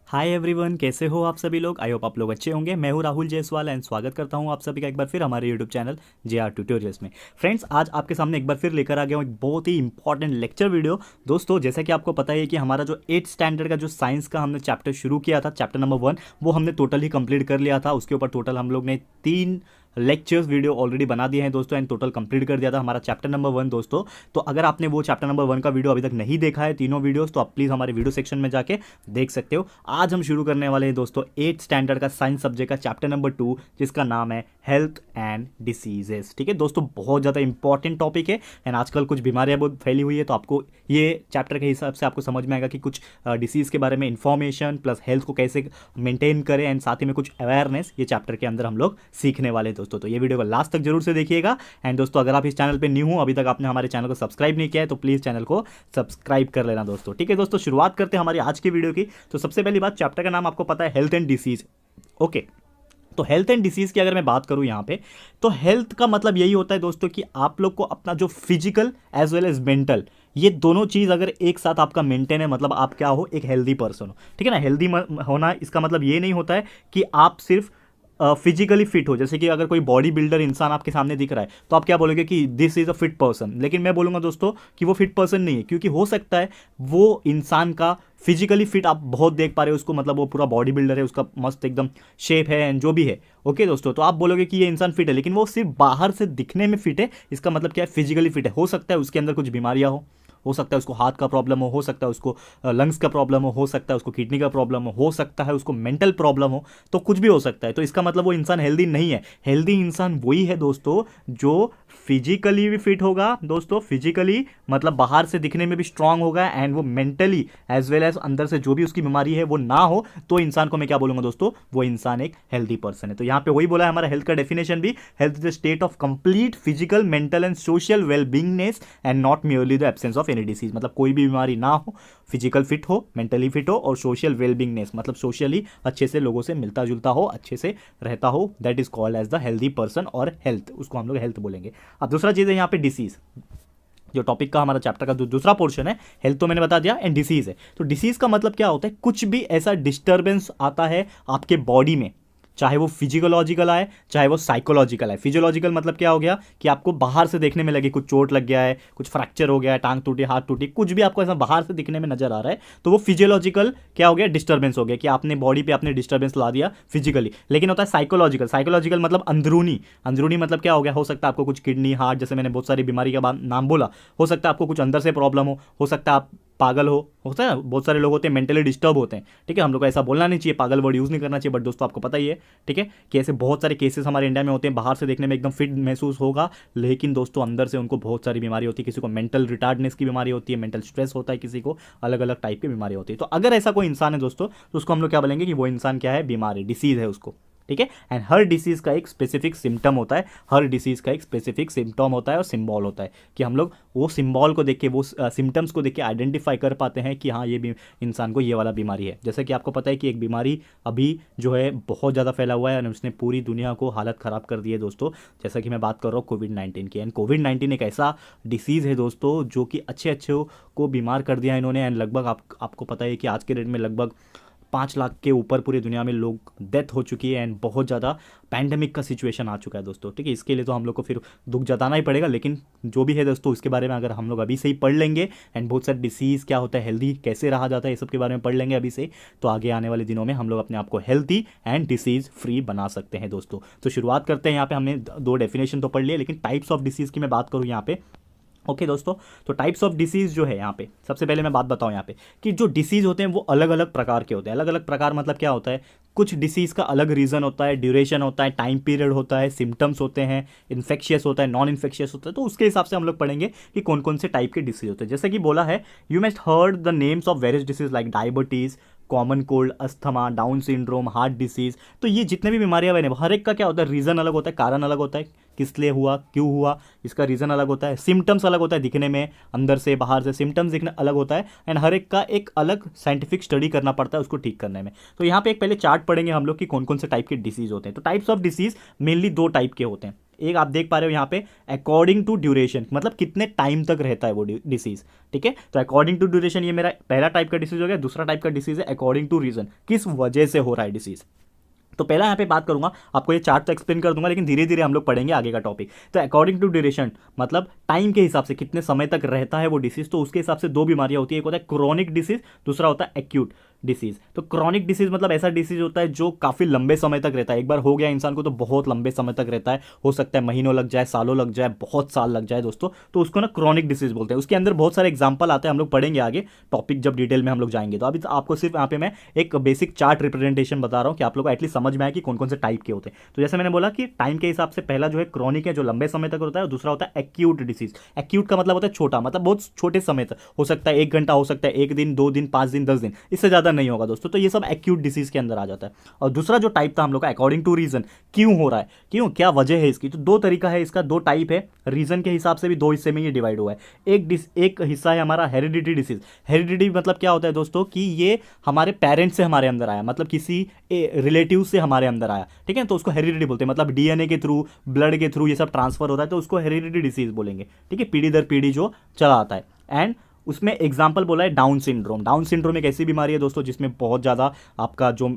Hi everyone, कैसे हो आप सभी लोग। आई होप आप लोग अच्छे होंगे। मैं हूं राहुल जायसवाल एंड स्वागत करता हूं आप सभी का एक बार फिर हमारे यूट्यूब चैनल JR ट्यूटोरियल्स में। फ्रेंड्स, आज आपके सामने एक बार फिर लेकर आ गया हूं एक बहुत ही इंपॉर्टेंट लेक्चर वीडियो। दोस्तों, जैसा कि आपको पता है कि हमारा जो 8th स्टैंडर्ड का जो साइंस का हमने चैप्टर शुरू किया था, चैप्टर नंबर 1, वो हमने टोटल ही कंप्लीट कर लिया था। उसके ऊपर टोटल हम लोग ने 3 लेक्चर्स वीडियो ऑलरेडी बना दिए हैं दोस्तों, एंड टोटल कंप्लीट कर दिया था हमारा चैप्टर नंबर 1 दोस्तों। तो अगर आपने वो चैप्टर नंबर 1 का वीडियो अभी तक नहीं देखा है, तीनों वीडियोस, तो आप प्लीज़ हमारे वीडियो सेक्शन में जाके देख सकते हो। आज हम शुरू करने वाले हैं दोस्तों 8th स्टैंडर्ड का साइंस सब्जेक्ट का चैप्टर नंबर 2, जिसका नाम है हेल्थ एंड डिसीजेस। ठीक है दोस्तों, बहुत ज़्यादा इंपॉर्टेंट टॉपिक है एंड आजकल कुछ बीमारियां बहुत फैली हुई है, तो आपको ये चैप्टर के हिसाब से आपको समझ में आएगा कि कुछ डिसीज़ के बारे में इंफॉर्मेशन प्लस हेल्थ को कैसे मेंटेन करें, एंड साथ ही में कुछ अवेयरनेस ये चैप्टर के अंदर हम लोग सीखने वाले हैं दोस्तों। तो ये वीडियो को लास्ट तक जरूर से देखिएगा। एंड दोस्तों, अगर आप इस चैनल पे न्यू हो, अभी तक आपने हमारे चैनल को सब्सक्राइब नहीं किया है, तो प्लीज़ चैनल को सब्सक्राइब कर लेना दोस्तों। ठीक है दोस्तों, शुरुआत करते हैं हमारी आज की वीडियो की। तो सबसे पहली बात, चैप्टर का नाम आपको पता है, हेल्थ एंड डिसीज। ओके, तो हेल्थ एंड डिसीज की अगर मैं बात करूं यहाँ पे, तो हेल्थ का मतलब यही होता है दोस्तों कि आप लोग को अपना जो physical as well as mental, ये दोनों चीज़ अगर एक साथ आपका मेंटेन है, मतलब आप क्या हो, एक हेल्दी पर्सन हो। ठीक है ना। हेल्दी होना इसका मतलब ये नहीं होता है कि आप सिर्फ फिजिकली फिट हो। जैसे कि अगर कोई बॉडी बिल्डर इंसान आपके सामने दिख रहा है, तो आप क्या बोलोगे कि this is a fit person, लेकिन मैं बोलूँगा दोस्तों कि वो फिट पर्सन नहीं है, क्योंकि हो सकता है वो इंसान का फिजिकली फिट आप बहुत देख पा रहे हो उसको, मतलब वो पूरा बॉडी बिल्डर है, उसका मस्त एकदम शेप है एंड जो भी है। ओके दोस्तों, तो आप बोलोगे कि ये इंसान फिट है, लेकिन वो सिर्फ बाहर से दिखने में फिट है। इसका मतलब क्या है, फिजिकली फिट है। हो सकता है उसके अंदर कुछ बीमारियां हो सकता है उसको हार्ट का प्रॉब्लम हो सकता है उसको लंग्स का प्रॉब्लम हो सकता है उसको किडनी का प्रॉब्लम हो सकता है उसको मेंटल प्रॉब्लम हो, तो कुछ भी हो सकता है। तो इसका मतलब वो इंसान हेल्दी नहीं है। हेल्दी इंसान वही है दोस्तों जो फिजिकली भी फिट होगा दोस्तों, फिजिकली मतलब बाहर से दिखने में भी स्ट्रांग होगा, एंड वो मेंटली एज वेल एज अंदर से जो भी उसकी बीमारी है वो ना हो, तो इंसान को मैं क्या बोलूंगा दोस्तों, वो इंसान एक हेल्दी पर्सन है। तो यहाँ पे वही बोला है हमारा हेल्थ का डेफिनेशन भी, health is the state of complete physical mental and social wellbeingness and not merely the absence of any disease. मतलब कोई भी बीमारी ना हो, फिजिकल फिट हो, मेंटली फिट हो, और सोशल वेलबींगनेस मतलब सोशली अच्छे से लोगों से मिलता जुलता हो, अच्छे से रहता हो, that is called as the healthy person, और हेल्थ, उसको हम लोग हेल्थ बोलेंगे। अब दूसरा चीज़ है यहाँ पे डिसीज। जो टॉपिक का हमारा चैप्टर का दूसरा पोर्शन है, हेल्थ तो मैंने बता दिया, एंड डिसीज है। तो डिसीज का मतलब क्या होता है, कुछ भी ऐसा डिस्टर्बेंस आता है आपके बॉडी में, चाहे वो फिजियोलॉजिकल आए चाहे वो साइकोलॉजिकल आए। फिजियोलॉजिकल मतलब क्या हो गया कि आपको बाहर से देखने में लगे कुछ चोट लग गया है, कुछ फ्रैक्चर हो गया है, टांग टूटी, हाथ टूटी, कुछ भी आपको ऐसा बाहर से दिखने में नजर आ रहा है, तो वो फिजियोलॉजिकल क्या हो गया, डिस्टर्बेंस हो गया, कि आपने बॉडी पे आपने डिस्टर्बेंस ला दिया फिजिकली। लेकिन होता है साइकोलॉजिकल। साइकोलॉजिकल मतलब अंदरूनी। अंदरूनी मतलब क्या हो गया, हो सकता है आपको कुछ किडनी, हार्ट, जैसे मैंने बहुत सारी बीमारी का नाम बोला, हो सकता है आपको कुछ अंदर से प्रॉब्लम हो सकता है आप पागल हो होता है ना, बहुत सारे लोग होते हैं मेंटली डिस्टर्ब होते हैं। ठीक है, हम लोग को ऐसा बोलना नहीं चाहिए, पागल वर्ड यूज़ नहीं करना चाहिए, बट दोस्तों आपको पता ही है, ठीक है, कि ऐसे बहुत सारे केसेस हमारे इंडिया में होते हैं, बाहर से देखने में एकदम फिट महसूस होगा, लेकिन दोस्तों अंदर से उनको बहुत सारी बीमारी होती है। किसी को मेंटल रिटार्डनेस की बीमारी होती है, मेंटल स्ट्रेस होता है, किसी को अलग अलग टाइप की बीमारी होती है। तो अगर ऐसा कोई इंसान है दोस्तों, तो उसको हम लोग क्या बोलेंगे कि वो इंसान क्या है, बीमारी, डिसीज है उसको। ठीक है, एंड हर डिसीज का एक स्पेसिफिक सिम्टम होता है, हर डिसीज का एक स्पेसिफिक सिम्टम होता है और सिंबल होता है, कि हम लोग वो सिंबल को देख के, वो सिम्टम्स को देख के आइडेंटिफाई कर पाते हैं कि हाँ ये भी इंसान को ये वाला बीमारी है। जैसे कि आपको पता है कि एक बीमारी अभी जो है बहुत ज़्यादा फैला हुआ है और उसने पूरी दुनिया को हालत ख़राब कर दी है दोस्तों। जैसा कि मैं बात कर रहा हूँ कोविड-19 की, एंड कोविड-19 एक ऐसा डिसीज़ है दोस्तों जो कि अच्छे अच्छे को बीमार कर दिया इन्होंने, एंड लगभग आपको पता है कि आज के डेट में लगभग 5 लाख के ऊपर पूरी दुनिया में लोग डेथ हो चुकी है, एंड बहुत ज़्यादा पैंडमिक का सिचुएशन आ चुका है दोस्तों। ठीक है, इसके लिए तो हम लोग को फिर दुख जताना ही पड़ेगा, लेकिन जो भी है दोस्तों इसके बारे में अगर हम लोग अभी से ही पढ़ लेंगे, एंड बहुत सारे डिसीज़ क्या होता है, हेल्दी कैसे रहा जाता है, ये सब के बारे में पढ़ लेंगे अभी से, तो आगे आने वाले दिनों में हम लोग अपने आप को हेल्दी एंड डिसीज़ फ्री बना सकते हैं दोस्तों। तो शुरुआत करते हैं। यहाँ पे हमने 2 डेफिनेशन तो पढ़ लिए, लेकिन टाइप्स ऑफ डिसीज़ की मैं बात करूँ यहाँ पे। ओके दोस्तों, तो टाइप्स ऑफ डिसीज़ जो है यहाँ पे, सबसे पहले मैं बात बताऊँ यहाँ पे कि जो डिसीज़ होते हैं वो अलग अलग प्रकार के होते हैं। अलग अलग प्रकार मतलब क्या होता है, कुछ डिसीज़ का अलग रीज़न होता है, ड्यूरेशन होता है, टाइम पीरियड होता है, सिम्टम्स होते हैं, इन्फेक्शियस होता है, नॉन इन्फेक्शियस होता है। तो उसके हिसाब से हम लोग पढ़ेंगे कि कौन कौन से टाइप के डिसीज़ होते हैं। जैसे कि बोला है, you must heard the names of various disease like diabetes, common cold, asthma, down syndrome, heart disease. तो ये जितने भी बीमारियां बने, हर एक का क्या होता है, रीज़न अलग होता है, कारण अलग होता है, किस लिए हुआ, क्यों हुआ, इसका रीज़न अलग होता है, सिम्टम्स अलग होता है दिखने में, अंदर से बाहर से सिम्टम्स दिखना अलग होता है, एंड हर एक का एक अलग साइंटिफिक स्टडी करना पड़ता है उसको ठीक करने में। तो यहाँ पे एक पहले चार्ट पढ़ेंगे हम लोग कि कौन कौन से टाइप के डिसीज होते हैं। तो types of disease mainly 2 type के होते हैं। एक आप देख पा रहे हो यहाँ पे अकॉर्डिंग टू ड्यूरेशन, मतलब कितने टाइम तक रहता है वो डिसीज। ठीक है, तो अकॉर्डिंग टू ड्यूरेशन ये मेरा पहला टाइप का डिसीज हो गया। दूसरा टाइप का डिसीज है अकॉर्डिंग टू रीजन, किस वजह से हो रहा है डिसीज। तो पहला यहाँ पे बात करूंगा, आपको ये चार्ट तो एक्सप्लेन कर दूंगा, लेकिन धीरे धीरे हम लोग पढ़ेंगे आगे का टॉपिक। तो अकॉर्डिंग टू ड्यूरेशन मतलब टाइम के हिसाब से कितने समय तक रहता है वो डिसीज, तो उसके हिसाब से दो बीमारियां होती है, एक होता है क्रोनिक डिसीज, दूसरा होता है एक्यूट डिसीज। तो क्रॉनिक डिसीज मतलब ऐसा डिसीज होता है जो काफी लंबे समय तक रहता है, एक बार हो गया इंसान को तो बहुत लंबे समय तक रहता है, हो सकता है महीनों लग जाए, सालों लग जाए, बहुत साल लग जाए दोस्तों, तो उसको ना क्रॉनिक डिसीज बोलते हैं। उसके अंदर बहुत सारे एग्जांपल आते हैं, हम लोग पढ़ेंगे आगे टॉपिक जब डिटेल में हम लोग जाएंगे। तो अभी तो आपको सिर्फ यहाँ पे मैं एक बेसिक चार्ट रिप्रेजेंटेशन बता रहा हूँ कि आप लोग को एटलीस्ट समझ में आए कि कौन कौन से टाइप के होते हैं। तो जैसे मैंने बोला कि टाइम के हिसाब से पहला जो है क्रॉनिक है, जो लंबे समय तक होता है, और दूसरा होता है एक्यूट डिसीज। एक्यूट का मतलब होता है छोटा, मतलब बहुत छोटे समय तक, हो सकता है 1 घंटा, हो सकता है 1 दिन, 2 दिन, 5 दिन, 10 दिन, इससे ज्यादा नहीं होगा दोस्तों। तो ये सब एक्यूट डिसीज के अंदर आ जाता है। और दूसरा जो टाइप था हम लोग का अकॉर्डिंग टू रीजन, क्यों हो रहा है, क्यों, क्या वजह है इसकी। तो दो तरीका है इसका, दो टाइप है। रीजन के हिसाब से भी दो हिस्से में ये डिवाइड हुआ है। एक हिस्सा है हमारा हेरिडिटी डिसीज। हेरिडिटी मतलब क्या होता है दोस्तों कि ये हमारे पेरेंट्स से हमारे अंदर आया, मतलब किसी रिलेटिव से हमारे अंदर आया। ठीक है, तो उसको हेरिडिटी बोलते हैं, मतलब डीएनए के थ्रू, ब्लड के थ्रू ये सब ट्रांसफर होता है, तो उसको हेरिडिटी डिसीज बोलेंगे। ठीक है, पीढ़ी दर पीढ़ी जो चला आता है। एंड उसमें एग्जाम्पल बोला है डाउन सिंड्रोम। डाउन सिंड्रोम एक ऐसी बीमारी है दोस्तों जिसमें बहुत ज़्यादा आपका जो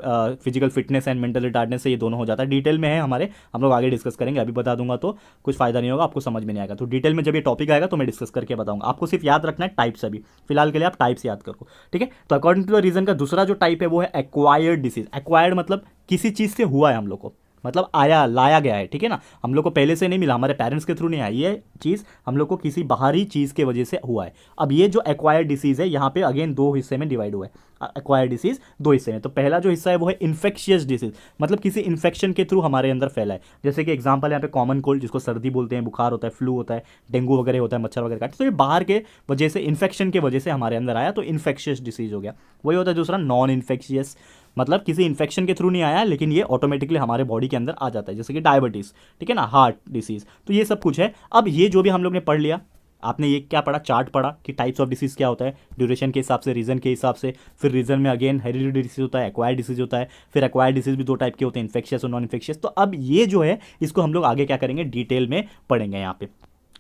physical fitness and mental retardness है, ये दोनों हो जाता है। डिटेल में है हमारे, हम लोग आगे डिस्कस करेंगे, अभी बता दूंगा तो कुछ फायदा नहीं होगा, आपको समझ में नहीं आएगा। तो डिटेल में जब ये टॉपिक आएगा तो मैं डिस्कस करके बताऊंगा। आपको सिर्फ याद रखना है टाइप्स, अभी फिलहाल के लिए आप टाइप्स याद करो। ठीक है, तो अकॉर्डिंग टू द रीजन का दूसरा जो टाइप है वो है एक्वायर्ड डिसीज। एक्वायर्ड मतलब किसी चीज़ से हुआ है हम लोग को, मतलब आया, लाया गया है। ठीक है ना, हम लोग को पहले से नहीं मिला, हमारे पेरेंट्स के थ्रू नहीं आई, ये चीज़ हम लोग को किसी बाहरी चीज़ के वजह से हुआ है। अब ये जो एक्वायर्ड डिसीज है, यहाँ पे अगेन दो हिस्से में डिवाइड हुआ है। एक्वायर्ड डिसीज दो हिस्से में, तो पहला जो हिस्सा है वो है इन्फेक्शियस डिसीज, मतलब किसी इन्फेक्शन के थ्रू हमारे अंदर फैला है। जैसे कि एग्जांपल यहाँ पे कॉमन कोल्ड, जिसको सर्दी बोलते हैं, बुखार होता है, फ्लू होता है, डेंगू वगैरह होता है, मच्छर वगैरह काटते, तो ये बाहर के वजह से, इन्फेक्शन के वजह से हमारे अंदर आया, तो इन्फेक्शियस डिसीज हो गया। वही होता है दूसरा नॉन इन्फेक्शियस, मतलब किसी इन्फेक्शन के थ्रू नहीं आया, लेकिन ये ऑटोमेटिकली हमारे बॉडी के अंदर आ जाता है, जैसे कि डायबिटीज। ठीक है ना, हार्ट डिसीज, तो ये सब कुछ है। अब ये जो भी हम लोग ने पढ़ लिया, आपने ये क्या पढ़ा, चार्ट पढ़ा कि टाइप्स ऑफ डिसीज क्या होता है, ड्यूरेशन के हिसाब से, रीजन के हिसाब से। फिर रीजन में अगेन हेरिडिटी डिसीज होता है, एक्वायर्ड डिसीज होता है। फिर एक्वायर्ड डिसीज भी दो टाइप के होते हैं, इन्फेक्शियस और नॉन इन्फेक्शियस। तो अब ये जो है इसको हम लोग आगे क्या करेंगे, डिटेल में पढ़ेंगे यहाँ पे।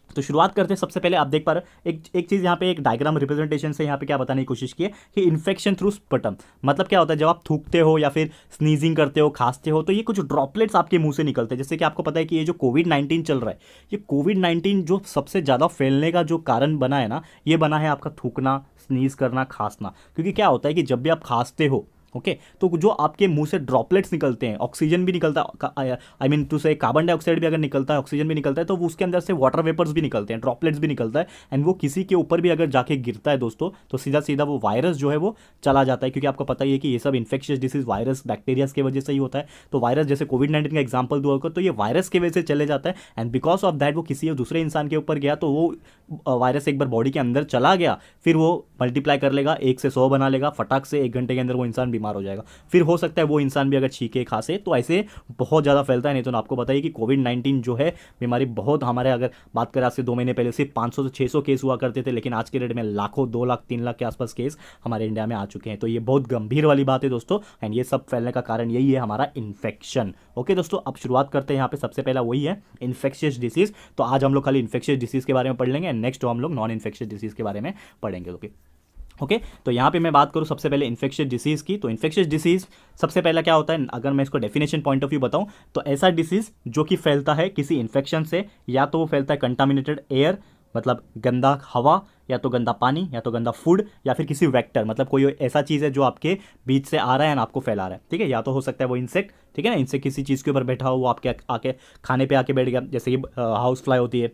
तो शुरुआत करते हैं। सबसे पहले आप देख पा रहे हो एक चीज़ यहाँ पे, एक डायग्राम रिप्रेजेंटेशन से यहाँ पे क्या बताने की कोशिश की है कि इन्फेक्शन थ्रू स्पटम, मतलब क्या होता है, जब आप थूकते हो या फिर स्नीजिंग करते हो, खांसते हो, तो ये कुछ ड्रॉपलेट्स आपके मुंह से निकलते हैं। जैसे कि आपको पता है कि ये जो कोविड-19 चल रहा है, ये कोविड-19 जो सबसे ज़्यादा फैलने का जो कारण बना है ना, ये बना है आपका थूकना, स्नीज करना, खांसना। क्योंकि क्या होता है कि जब भी आप खांसते हो, ओके, तो जो आपके मुंह से ड्रॉपलेट्स निकलते हैं, ऑक्सीजन भी निकलता है, आई मीन टू से कार्बन डाइऑक्साइड भी अगर निकलता है, ऑक्सीजन भी निकलता है, तो वो उसके अंदर से वाटर वेपर्स भी निकलते हैं, ड्रॉपलेट्स भी निकलता है। एंड वो किसी के ऊपर भी अगर जाके गिरता है दोस्तों, तो सीधा सीधा वो वायरस जो है वो चला जाता है। क्योंकि आपको पता ही है कि ये सब इन्फेक्शियस डिसीज वायरस, बैक्टीरियाज की वजह से ही होता है। तो वायरस, जैसे कोविड-19 का एग्जाम्पल दुआ होगा, तो ये वायरस की वजह से चले जाता है। एंड बिकॉज ऑफ दैट वो किसी दूसरे इंसान के ऊपर गया, तो वो वायरस एक बार बॉडी के अंदर चला गया, फिर वो मल्टीप्लाई कर लेगा, 1 से 100 बना लेगा, फटाक से 1 घंटे के अंदर वो इंसान बीमार हो जाएगा। फिर हो सकता है वो इंसान भी अगर छींके, खांसे, तो ऐसे बहुत ज़्यादा फैलता है। नहीं तो आपको बताइए कि कोविड-19 जो है बीमारी बहुत, हमारे अगर बात करें आज से 2 महीने पहले सिर्फ 500 से 600 केस हुआ करते थे, लेकिन आज के डेट में लाखों, 2 लाख, 3 लाख के आसपास केस हमारे इंडिया में आ चुके हैं। तो ये बहुत गंभीर वाली बात है दोस्तों। एंड ये सब फैलने का कारण यही है, हमारा इन्फेक्शन। ओके दोस्तों, अब शुरुआत करते हैं। यहाँ पे सबसे पहला वही है इन्फेक्शियस डिसीज। तो आज हम लोग खाली इन्फेक्शियस डिसीज के बारे में पढ़ लेंगे, एंड नेक्स्ट हम लोग नॉन इन्फेक्शियस डिसीज के बारे में पढ़ेंगे। ओके, तो यहाँ पे मैं बात करूँ सबसे पहले इन्फेक्शियस डिसीज़ की। तो इन्फेक्शियस डिसीज़ सबसे पहला क्या होता है, अगर मैं इसको डेफिनेशन पॉइंट ऑफ व्यू बताऊँ, तो ऐसा डिसीज़ जो कि फैलता है किसी इन्फेक्शन से, या तो वो फैलता है कंटामिनेटेड एयर, मतलब गंदा हवा, या तो गंदा पानी, या तो गंदा फूड, या फिर किसी वेक्टर, मतलब कोई ऐसा चीज़ है जो आपके बीच से आ रहा है और आपको फैला रहा है। ठीक है, या तो हो सकता है वो इंसेक्ट, ठीक है ना, इंसेक्ट किसी चीज़ के ऊपर बैठा हो, वो आपके आके खाने पे आके बैठ गया, जैसे कि हाउस फ्लाई होती है,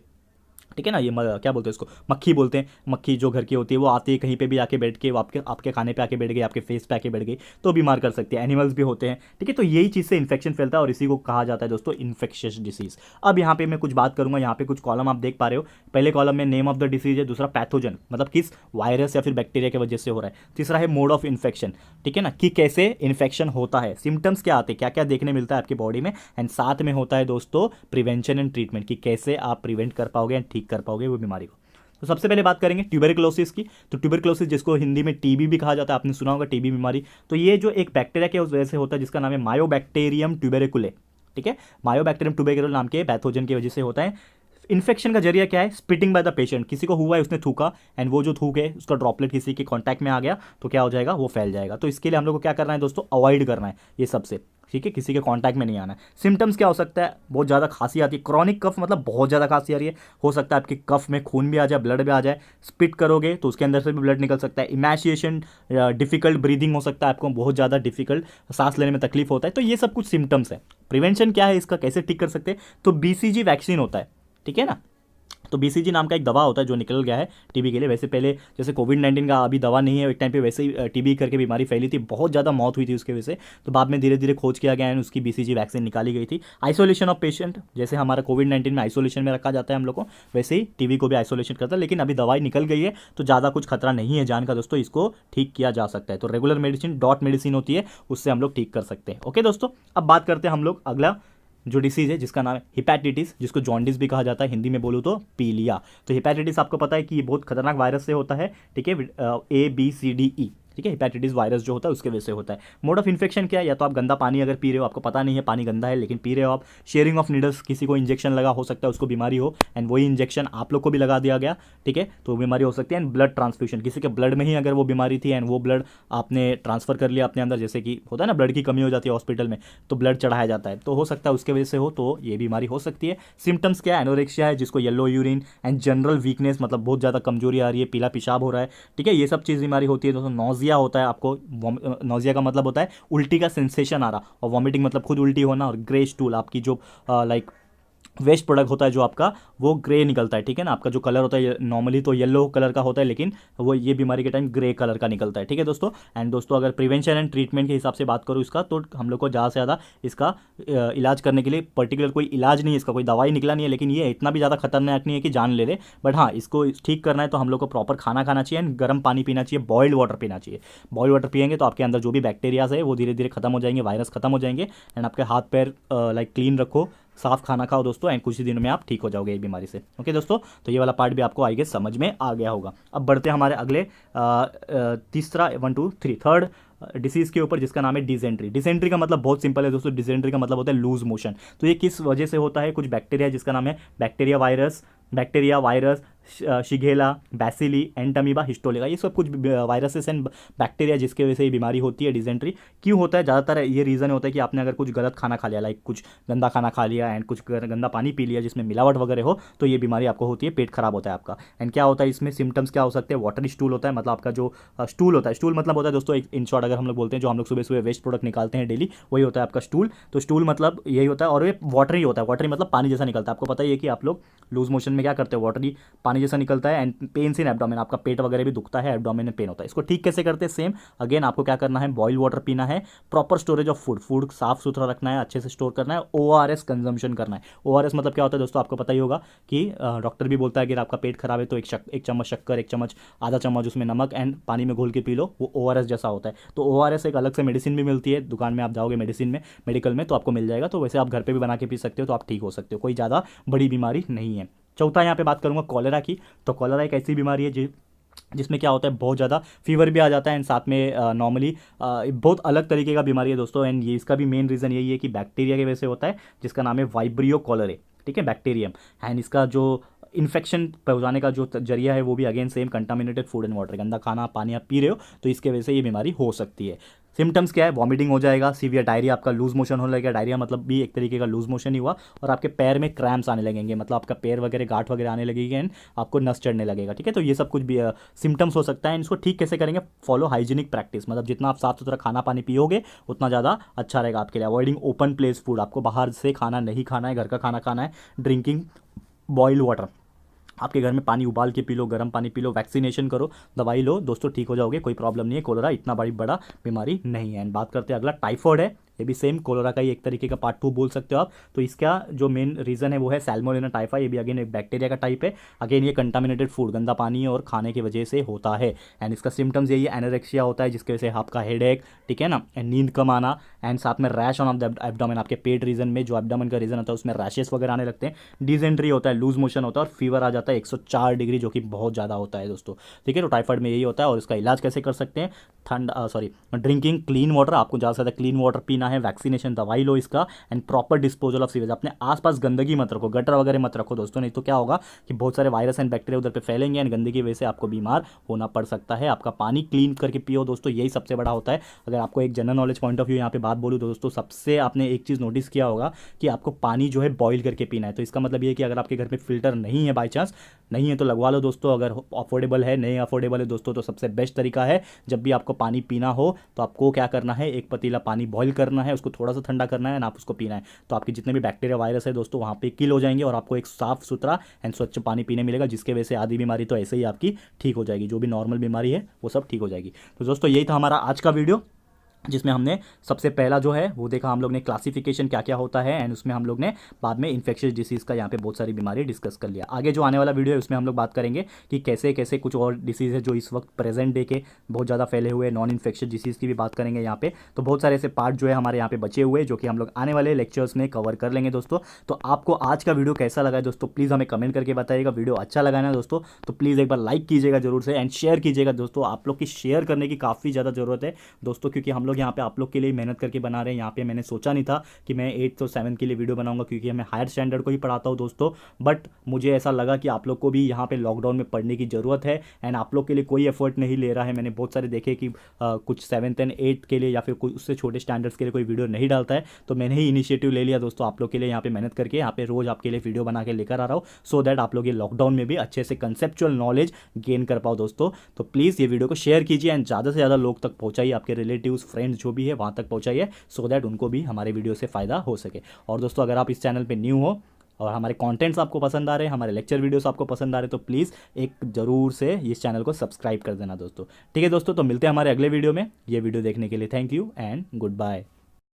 ठीक है ना, ये क्या बोलते हैं इसको, मक्खी बोलते हैं। मक्खी जो घर की होती है वो आती है कहीं पे भी आके बैठ के, वो आपके खाने पे आके बैठ गई, आपके फेस पे आके बैठ गई, तो बीमार कर सकती है। एनिमल्स भी होते हैं, ठीक है, तो यही चीज़ से इन्फेक्शन फैलता है और इसी को कहा जाता है दोस्तों इन्फेक्शियस डिसीज। अब यहाँ पे मैं कुछ बात करूंगा, यहाँ पे कुछ कॉलम आप देख पा रहे हो। पहले कॉलम में नेम ऑफ द डिसीज है, दूसरा पैथोजन, मतलब किस वायरस या फिर बैक्टीरिया की वजह से हो रहा है, तीसरा है मोड ऑफ इन्फेक्शन, ठीक है ना, कि कैसे इन्फेक्शन होता है, सिम्टम्स क्या आते हैं, क्या क्या देखने मिलता है आपकी बॉडी में, एंड साथ में होता है दोस्तों प्रिवेंशन एंड ट्रीटमेंट, कि कैसे आप प्रिवेंट कर पाओगे एंड ठीक कर पाओगे वो बीमारी को। तो सबसे पहले बात करेंगे ट्यूबरक्लोसिस की। तो ट्यूबरक्लोसिस, जिसको हिंदी में टीबी भी कहा जाता है, आपने सुना होगा टीबी बीमारी। तो ये जो एक बैक्टीरिया के उस वजह से होता है, जिसका नाम है मायोबैक्टीरियम ट्यूबेरिकुले, ठीक है। मायोबैक्टीरियम ट्यूबेरोल नाम के पैथोजन की वजह से होता है। इन्फेक्शन का जरिया क्या है? स्पिटिंग बाय द पेशेंट, किसी को हुआ है उसने थूका एंड वो जो थूक है उसका ड्रॉपलेट किसी के कांटेक्ट में आ गया तो क्या हो जाएगा? वो फैल जाएगा। तो इसके लिए हम लोग को क्या करना है दोस्तों? अवॉइड करना है ये सबसे, ठीक है, किसी के कांटेक्ट में नहीं आना है। सिम्टम्स क्या हो सकता है? बहुत ज़्यादा खांसी आती है, क्रॉनिक कफ मतलब बहुत ज़्यादा खांसी आ रही है, हो सकता है आपके कफ में खून भी आ जाए, ब्लड भी आ जाए, स्पिट करोगे तो उसके अंदर से भी ब्लड निकल सकता है, इमैशिएशन, डिफिकल्ट ब्रीदिंग हो सकता है, आपको बहुत ज़्यादा डिफिकल्ट सांस लेने में तकलीफ होता है। तो ये सब कुछ सिम्टम्स है। प्रिवेंशन क्या है इसका, कैसे ठीक कर सकते हैं? तो बीसीजी वैक्सीन होता है, ठीक है ना। तो बीसीजी नाम का एक दवा होता है जो निकल गया है टीबी के लिए। वैसे पहले जैसे कोविड-19 का अभी दवा नहीं है, एक टाइम पे वैसे ही टीबी करके बीमारी फैली थी, बहुत ज़्यादा मौत हुई थी उसके वजह से। तो बाद में धीरे धीरे खोज किया गया एंड उसकी बीसीजी वैक्सीन निकाली गई थी। आइसोलेशन ऑफ पेशेंट, जैसे हमारा कोविड-19 में आइसोलेशन में रखा जाता है हम लोग को, वैसे ही टीबी को भी आइसोलेशन करता है। लेकिन अभी दवाई निकल गई है तो ज़्यादा कुछ खतरा नहीं है जान का दोस्तों, इसको ठीक किया जा सकता है। तो रेगुलर मेडिसिन, डॉट मेडिसिन होती है, उससे हम लोग ठीक कर सकते हैं। ओके दोस्तों, अब बात करते हैं हम लोग अगला जो डिसीज है जिसका नाम है हिपैटिटिस, जिसको जॉन्डिस भी कहा जाता है, हिंदी में बोलूँ तो पीलिया। तो हिपैटिटिस आपको पता है कि ये बहुत खतरनाक वायरस से होता है, ठीक है, ABCDE, ठीक है, हिपैटिटिस वायरस जो होता है उसके वजह से होता है। मोड ऑफ इन्फेक्शन क्या है? या तो आप गंदा पानी अगर पी रहे हो, आपको पता नहीं है पानी गंदा है लेकिन पी रहे हो आप, शेयरिंग ऑफ नीडल्स, किसी को इंजेक्शन लगा, हो सकता है उसको बीमारी हो एंड वही इंजेक्शन आप लोग को भी लगा दिया गया, ठीक है, तो बीमारी हो सकती है। एंड ब्लड ट्रांसफ्यूजन, किसी के ब्लड में ही अगर वो बीमारी थी एंड वो ब्लड आपने ट्रांसफर कर लिया अपने अंदर, जैसे कि होता है ना ब्लड की कमी हो जाती है हॉस्पिटल में तो ब्लड चढ़ाया जाता है, तो हो सकता है उसके वजह से हो, तो ये बीमारी हो सकती है। सिम्टम्स क्या है? एनोरेक्सिया है जिसको yellow urine and general weakness, मतलब बहुत ज़्यादा कमजोरी आ रही है, पीला पेशाब हो रहा है, ठीक है, ये सब चीज़ बीमारी होती है दोस्तों। नोजिया होता है आपको, नोजिया का मतलब होता है उल्टी का सेंसेशन आ रहा, और वॉमिटिंग मतलब खुद उल्टी होना, और ग्रे स्टूल, आपकी जो लाइक वेस्ट प्रोडक्ट होता है जो आपका, वो ग्रे निकलता है, ठीक है ना। आपका जो कलर होता है नॉर्मली तो येलो कलर का होता है, लेकिन वो ये बीमारी के टाइम ग्रे कलर का निकलता है, ठीक है दोस्तों। एंड दोस्तों अगर प्रिवेंशन एंड ट्रीटमेंट के हिसाब से बात करूँ इसका, तो हम लोग को ज़्यादा से ज़्यादा इसका इलाज करने के लिए पर्टिकुलर कोई इलाज नहीं है, इसका कोई दवाई निकला नहीं है, लेकिन ये इतना भी ज़्यादा खतरनाक नहीं है कि जान ले ले। बट हाँ, इसको ठीक करना है तो हम लोग को प्रॉपर खाना खाना चाहिए एंड गर्म पानी पीना चाहिए, बॉइल्ड वाटर पीना चाहिए। बॉइल्ड वाटर पियेंगे तो आपके अंदर जो भी बैक्टीरियाज है वो धीरे धीरे खत्म हो जाएंगे, वायरस खत्म हो जाएंगे। एंड आपके हाथ पैर लाइक क्लीन रखो, साफ खाना खाओ दोस्तों, एंड कुछ ही दिनों में आप ठीक हो जाओगे ये बीमारी से। ओके दोस्तों, तो ये वाला पार्ट भी आपको आई गेस समझ में आ गया होगा। अब बढ़ते हैं हमारे अगले तीसरा 1 2 3 थर्ड डिसीज के ऊपर, जिसका नाम है डिसेंट्री। डिसेंट्री का मतलब बहुत सिंपल है दोस्तों, डिसेंट्री का मतलब होता है लूज मोशन। तो ये किस वजह से होता है? कुछ बैक्टीरिया जिसका नाम है bacteria virus, Shigella, bacilli, Entamoeba, histolytica, ये सब कुछ वायरसेस एंड बैक्टीरिया जिसके वजह से ये बीमारी होती है डिसेंट्री। क्यों होता है? ज़्यादातर ये रीज़न होता है कि आपने अगर कुछ गलत खाना खा लिया, लाइक कुछ गंदा खाना खा लिया एंड कुछ गंदा पानी पी लिया जिसमें मिलावट वगैरह हो, तो ये बीमारी आपको होती है, पेट खराब होता है आपका। एंड क्या होता है इसमें सिम्टम्स क्या हो सकते हैं? वाटरी स्टूल होता है, मतलब आपका जो स्टूल होता है, स्टूल मतलब होता है दोस्तों इन शॉर्ट अगर हम लोग बोलते हैं, जो हम लोग सुबह सुबह वेस्ट प्रोडक्ट निकालते हैं डेली, वही होता है आपका स्टूल। तो स्टूल मतलब यही होता है, और ये वाटरी होता है, वाटरी मतलब पानी जैसा निकलता है। आपको पता ही है कि आप लोग लूज मोशन में क्या करते हैं, वाटरी पानी जैसा निकलता है। एंड पेन्स इन एब्डोमेन, आपका पेट वगैरह भी दुखता है, एब्डोमेन में पेन होता है। इसको ठीक कैसे करते हैं? सेम अगेन आपको क्या करना है, बॉइल वाटर पीना है, प्रॉपर स्टोरेज ऑफ फूड साफ सुथरा रखना है, अच्छे से स्टोर करना है, ORS कंजम्पशन करना है। ORS मतलब क्या होता है दोस्तों? आपको पता ही होगा कि डॉक्टर भी बोलता है अगर आपका पेट खराब है तो एक चम्मच शक्कर, एक चम्मच, आधा चम्मच उसमें नमक एंड पानी में घोल के पी लो, वो ORS जैसा होता है। तो ORS एक अलग से मेडिसिन भी मिलती है, दुकान में आप जाओगे मेडिसिन में, मेडिकल में, तो आपको मिल जाएगा। तो वैसे आप घर पे भी बना के पी सकते हो, तो आप ठीक हो सकते हो, कोई ज़्यादा बड़ी बीमारी नहीं है। चौथा यहाँ पे बात करूँगा कॉलेरा की। तो कॉलेरा एक ऐसी बीमारी है जिसमें क्या होता है, बहुत ज़्यादा फीवर भी आ जाता है एंड साथ में नॉर्मली बहुत अलग तरीके का बीमारी है दोस्तों। एंड ये इसका भी मेन रीज़न यही है कि बैक्टीरिया की वजह से होता है, जिसका नाम है वाइब्रियो कॉलरे, ठीक है, बैक्टीरियम। एंड इसका जो इन्फेक्शन पहुंचाने का जो जरिया है वो भी again same contaminated food and water, गंदा खाना पानी आप पी रहे हो तो इसके वजह से ये बीमारी हो सकती है। सिम्टम्स क्या है? वॉमिटिंग हो जाएगा, सीवियर डायरिया, आपका लूज मोशन होने लगेगा, डायरिया मतलब भी एक तरीके का लूज मोशन ही हुआ, और आपके पैर में क्रैम्प्स आने लगेंगे, मतलब आपका पैर वगैरह गांठ वगैरह आने लगेगी एंड आपको नस चढ़ने लगेगा, ठीक है। तो ये सब कुछ भी सिम्टम्स हो सकता है। इसको ठीक कैसे करेंगे? फॉलो हाइजीनिक प्रैक्टिस, मतलब जितना आप साफ सुथरा खाना पानी पियोगे उतना ज़्यादा अच्छा रहेगा आपके लिए। अवॉइडिंग ओपन प्लेस फूड, आपको बाहर से खाना नहीं खाना है, घर का खाना खाना है। ड्रिंकिंग बॉइल्ड वाटर, आपके घर में पानी उबाल के पी लो, गर्म पानी पी लो, वैक्सीनेशन करो, दवाई लो दोस्तों, ठीक हो जाओगे, कोई प्रॉब्लम नहीं है। कोलेरा इतना बड़ा बीमारी नहीं है। एंड बात करते हैं अगला टाइफॉइड है, ये भी सेम कोलेरा का ही एक तरीके का पार्ट 2 बोल सकते हो आप। तो इसका जो मेन रीज़न है वो है सैल्मोनेला टाइफा, ये भी अगेन एक बैक्टीरिया का टाइप है। अगेन ये कंटामिनेटेड फूड, गंदा पानी और खाने की वजह से होता है। एंड इसका सिम्टम्स यही है, एनोरेक्सिया होता है जिसकी वजह से आपका हेडेक, ठीक है ना, एंड नींद कम आना, एंड साथ में rash on off the abdomen, आपके पेट रीजन में जो एब्डोमेन का रीजन होता है उसमें रैशेस वगैरह आने लगते हैं। डिसेंट्री होता है, लूज मोशन होता है, और फीवर आ जाता है 104 डिग्री, जो कि बहुत ज़्यादा होता है दोस्तों, ठीक है। तो टाइफाइड में यही होता है, और इसका इलाज कैसे कर सकते हैं? ड्रिंकिंग क्लीन वाटर, आपको ज़्यादा से ज़्यादा क्लीन वाटर पीना है, वैक्सीनेशन दवाई लो इसका, and proper disposal of sewage. अपने आसपास गंदगी मत रखो, गटर वगैरह मत रखो दोस्तों, नहीं तो क्या होगा कि बहुत सारे वायरस एंड बैक्टीरिया उधर पे फैलेंगे एंड गंदगी की वजह से आपको बीमार होना पड़ सकता है। आपका पानी क्लीन करके पियो दोस्तों, यही सबसे बड़ा होता है। अगर आपको एक general knowledge point of view यहाँ पे बात बोलूँ दोस्तों, सबसे आपने एक चीज़ नोटिस किया होगा कि आपको पानी जो है बॉईल करके पीना है। तो इसका मतलब ये है कि अगर आपके घर में फिल्टर नहीं है, बाई चांस नहीं है तो लगवा लो दोस्तों। अगर अफोर्डेबल है, नहीं अफोर्डेबल है दोस्तों, तो सबसे बेस्ट तरीका है जब भी आपको पानी पीना हो तो आपको क्या करना है, एक पतीला पानी बॉईल करना है, उसको थोड़ा सा ठंडा करना है ना, आप उसको पीना है। तो आपके जितने भी बैक्टीरिया वायरस है दोस्तों वहाँ पे किल हो जाएंगे और आपको एक साफ सुथरा एंड स्वच्छ पानी पीने मिलेगा, जिसके वजह से आधी बीमारी तो ऐसे ही आपकी ठीक हो जाएगी। जो भी नॉर्मल बीमारी है वो सब ठीक हो जाएगी। तो दोस्तों यही था हमारा आज का वीडियो, जिसमें हमने सबसे पहला जो है वो देखा हम लोग ने क्लासिफिकेशन क्या क्या होता है, एंड उसमें हम लोग ने बाद में इन्फेक्शियस डिसीज़ का यहाँ पे बहुत सारी बीमारी डिस्कस कर लिया। आगे जो आने वाला वीडियो है उसमें हम लोग बात करेंगे कि कैसे कैसे कुछ और डिसीज़ है जो इस वक्त प्रेजेंट डे के बहुत ज़्यादा फैले हुए नॉन इन्फेक्शियस डिसीज़ की भी बात करेंगे यहाँ पे। तो बहुत सारे ऐसे पार्ट जो है हमारे यहाँ पे बचे हुए जो कि हम लोग आने वाले लेक्चर्स में कवर कर लेंगे दोस्तों। तो आपको आज का वीडियो कैसा लगा है दोस्तों, प्लीज़ हमें कमेंट करके बताइएगा। वीडियो अच्छा लगा ना दोस्तों तो प्लीज़ एक बार लाइक कीजिएगा जरूर से, एंड शेयर कीजिएगा दोस्तों। आप लोग की शेयर करने की काफ़ी ज़्यादा ज़रूरत है दोस्तों, क्योंकि हम लोग यहाँ पे आप लोग के लिए मेहनत करके बना रहे हैं। यहाँ पे मैंने सोचा नहीं था कि मैं 8 और 7 के लिए वीडियो बनाऊंगा, क्योंकि मैं हायर स्टैंडर्ड को ही पढ़ाता हूँ दोस्तों। बट मुझे ऐसा लगा कि आप लोग को भी यहाँ पे लॉकडाउन में पढ़ने की ज़रूरत है, एंड आप लोग के लिए कोई एफर्ट नहीं ले रहा है। मैंने बहुत सारे देखे कि कुछ 7th एंड 8th के लिए या फिर कोई उससे छोटे स्टैंडर्ड्स के लिए कोई वीडियो नहीं डालता है, तो मैंने ही इनिशिएटिव ले लिया दोस्तों आप लोग के लिए यहाँ पे मेहनत करके यहाँ पे रोज़ आपके लिए वीडियो बना के लेकर आ रहा हूँ, सो दैट आप लोग ये लॉकडाउन में भी अच्छे से कंसेप्चुअल नॉलेज गेन कर पाओ दोस्तों। तो प्लीज़ ये वीडियो को शेयर कीजिए एंड ज़्यादा से ज़्यादा लोग तक पहुँचाइए, आपके रिलेटिव्स फ्रेंड्स जो भी है वहाँ तक पहुँचाइए, सो दैट उनको भी हमारे वीडियो से फ़ायदा हो सके। और दोस्तों अगर आप इस चैनल पे न्यू हो और हमारे कंटेंट्स आपको पसंद आ रहे हैं, हमारे लेक्चर वीडियोस आपको पसंद आ रहे हैं, तो प्लीज़ एक जरूर से इस चैनल को सब्सक्राइब कर देना दोस्तों। ठीक है दोस्तों, तो मिलते हैं हमारे अगले वीडियो में। ये वीडियो देखने के लिए thank you and good bye.